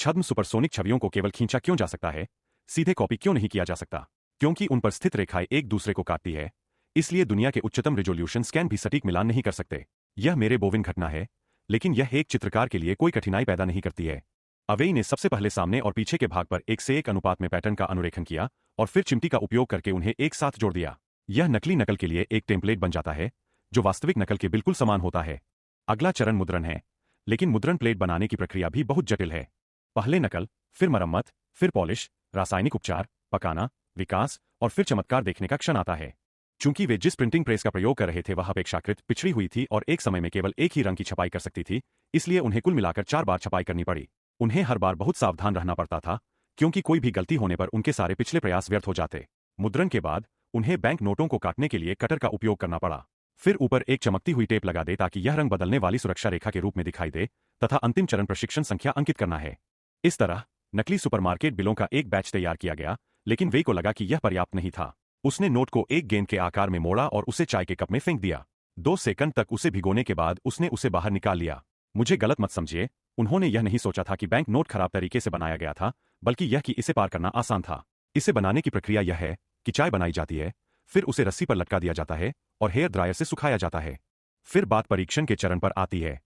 छद्म सुपरसोनिक छवियों को केवल खींचा क्यों जा सकता है, सीधे कॉपी क्यों नहीं किया जा सकता? क्योंकि उन पर स्थित रेखाएं एक दूसरे को काटती है, इसलिए दुनिया के उच्चतम रिजोल्यूशन स्कैन भी सटीक मिलान नहीं कर सकते। यह मेरे बोविन घटना है, लेकिन यह एक चित्रकार के लिए कोई कठिनाई पैदा नहीं करती है। अवेई ने सबसे पहले सामने और पीछे के भाग पर 1 से 1 अनुपात में पैटर्न का अनुरेखण किया और फिर चिमटी का उपयोग करके उन्हें एक साथ जोड़ दिया। यह नकली नकल के लिए एक टेम्पलेट बन जाता है, जो वास्तविक नकल के बिल्कुल समान होता है। अगला चरण मुद्रण है, लेकिन मुद्रण प्लेट बनाने की प्रक्रिया भी बहुत जटिल है। पहले नकल, फिर मरम्मत, फिर पॉलिश, रासायनिक उपचार, पकाना, विकास और फिर चमत्कार देखने का क्षण आता है। चूंकि वे जिस प्रिंटिंग प्रेस का प्रयोग कर रहे थे वह अपेक्षाकृत पिछड़ी हुई थी और एक समय में केवल एक ही रंग की छपाई कर सकती थी, इसलिए उन्हें कुल मिलाकर 4 बार छपाई करनी पड़ी। उन्हें हर बार बहुत सावधान रहना पड़ता था, क्योंकि कोई भी गलती होने पर उनके सारे पिछले प्रयास व्यर्थ हो जाते। मुद्रण के बाद उन्हें बैंक नोटों को काटने के लिए कटर का उपयोग करना पड़ा। फिर ऊपर एक चमकती हुई टेप लगा दे ताकि यह रंग बदलने वाली सुरक्षा रेखा के रूप में दिखाई दे, तथा अंतिम चरण प्रशिक्षण संख्या अंकित करना है। इस तरह नकली सुपरमार्केट बिलों का एक बैच तैयार किया गया, लेकिन वे को लगा कि यह पर्याप्त नहीं था। उसने नोट को एक गेंद के आकार में मोड़ा और उसे चाय के कप में फेंक दिया। 2 सेकंड तक उसे भिगोने के बाद उसने उसे बाहर निकाल लिया। मुझे गलत मत समझिए, उन्होंने यह नहीं सोचा था कि बैंक नोट खराब तरीके से बनाया गया था, बल्कि यह कि इसे पार करना आसान था। इसे बनाने की प्रक्रिया यह है कि चाय बनाई जाती है, फिर उसे रस्सी पर लटका दिया जाता है और हेयर ड्रायर से सुखाया जाता है। फिर बात परीक्षण के चरण पर आती है।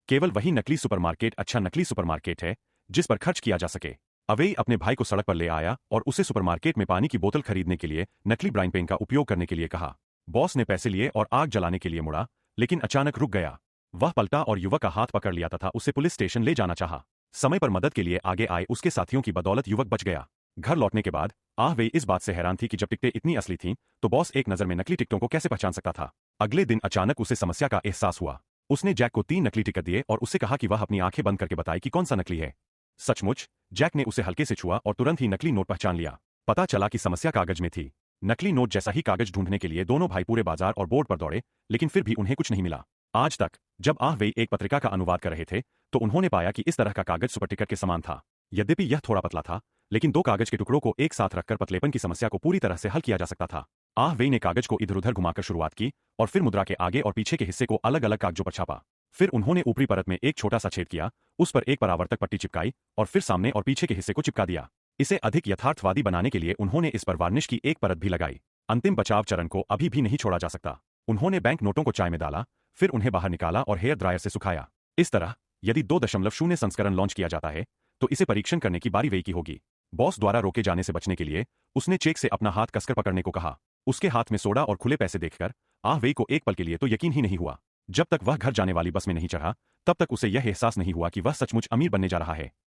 केवल वही नकली सुपरमार्केट अच्छा नकली सुपरमार्केट है जिस पर खर्च किया जा सके। अवेई अपने भाई को सड़क पर ले आया और उसे सुपरमार्केट में पानी की बोतल खरीदने के लिए नकली ब्राइन पेन का उपयोग करने के लिए कहा। बॉस ने पैसे लिए और आग जलाने के लिए मुड़ा, लेकिन अचानक रुक गया। वह पलटा और युवक का हाथ पकड़ लिया तथा उसे पुलिस स्टेशन ले जाना चाहा। समय पर मदद के लिए आगे आए उसके साथियों की बदौलत युवक बच गया। घर लौटने के बाद वे इस बात से हैरान थी कि जब टिकटें इतनी असली थीं, तो बॉस एक नजर में नकली टिकटों को कैसे पहचान सकता था। अगले दिन अचानक उसे समस्या का एहसास हुआ। उसने जैक को 3 नकली टिकट दिए और उसे कहा कि वह अपनी आंखें बंद करके बताए कि कौन सा नकली है। सचमुच, जैक ने उसे हल्के से छुआ और तुरंत ही नकली नोट पहचान लिया। पता चला कि समस्या कागज में थी। नकली नोट जैसा ही कागज ढूंढने के लिए दोनों भाई पूरे बाजार और बोर्ड पर दौड़े, लेकिन फिर भी उन्हें कुछ नहीं मिला। आज तक जब वे एक पत्रिका का अनुवाद कर रहे थे, तो उन्होंने पाया कि इस तरह का कागज सुपर टिकट के समान था। यद्यपि यह थोड़ा पतला था, लेकिन 2 कागज के टुकड़ों को एक साथ रखकर पतलेपन की समस्या को पूरी तरह से हल किया जा सकता था। वे ने कागज को इधर-उधर घुमाकर शुरुआत की और फिर मुद्रा के आगे और पीछे के हिस्से को अलग-अलग कागजों पर छापा। फिर उन्होंने ऊपरी परत में एक छोटा सा छेद किया, उस पर एक परावर्तक पट्टी चिपकाई और फिर सामने और पीछे के हिस्से को चिपका दिया। इसे अधिक यथार्थवादी बनाने के लिए उन्होंने इस पर वार्निश की एक परत भी लगाई। अंतिम बचाव चरण को अभी भी नहीं छोड़ा जा सकता। उन्होंने बैंक नोटों को चाय में डाला, फिर उन्हें बाहर निकाला और हेयर ड्रायर से सुखाया। इस तरह यदि 2.0 संस्करण लॉन्च किया जाता है, तो इसे परीक्षण करने की बारी वेई की होगी। बॉस द्वारा रोके जाने से बचने के लिए उसने चेक से अपना हाथ कसकर पकड़ने को कहा। उसके हाथ में सोडा और खुले पैसे देखकर वेई को एक पल के लिए तो यकीन ही नहीं हुआ। जब तक वह घर जाने वाली बस में नहीं चढ़ा, तब तक उसे यह एहसास नहीं हुआ कि वह सचमुच अमीर बनने जा रहा है।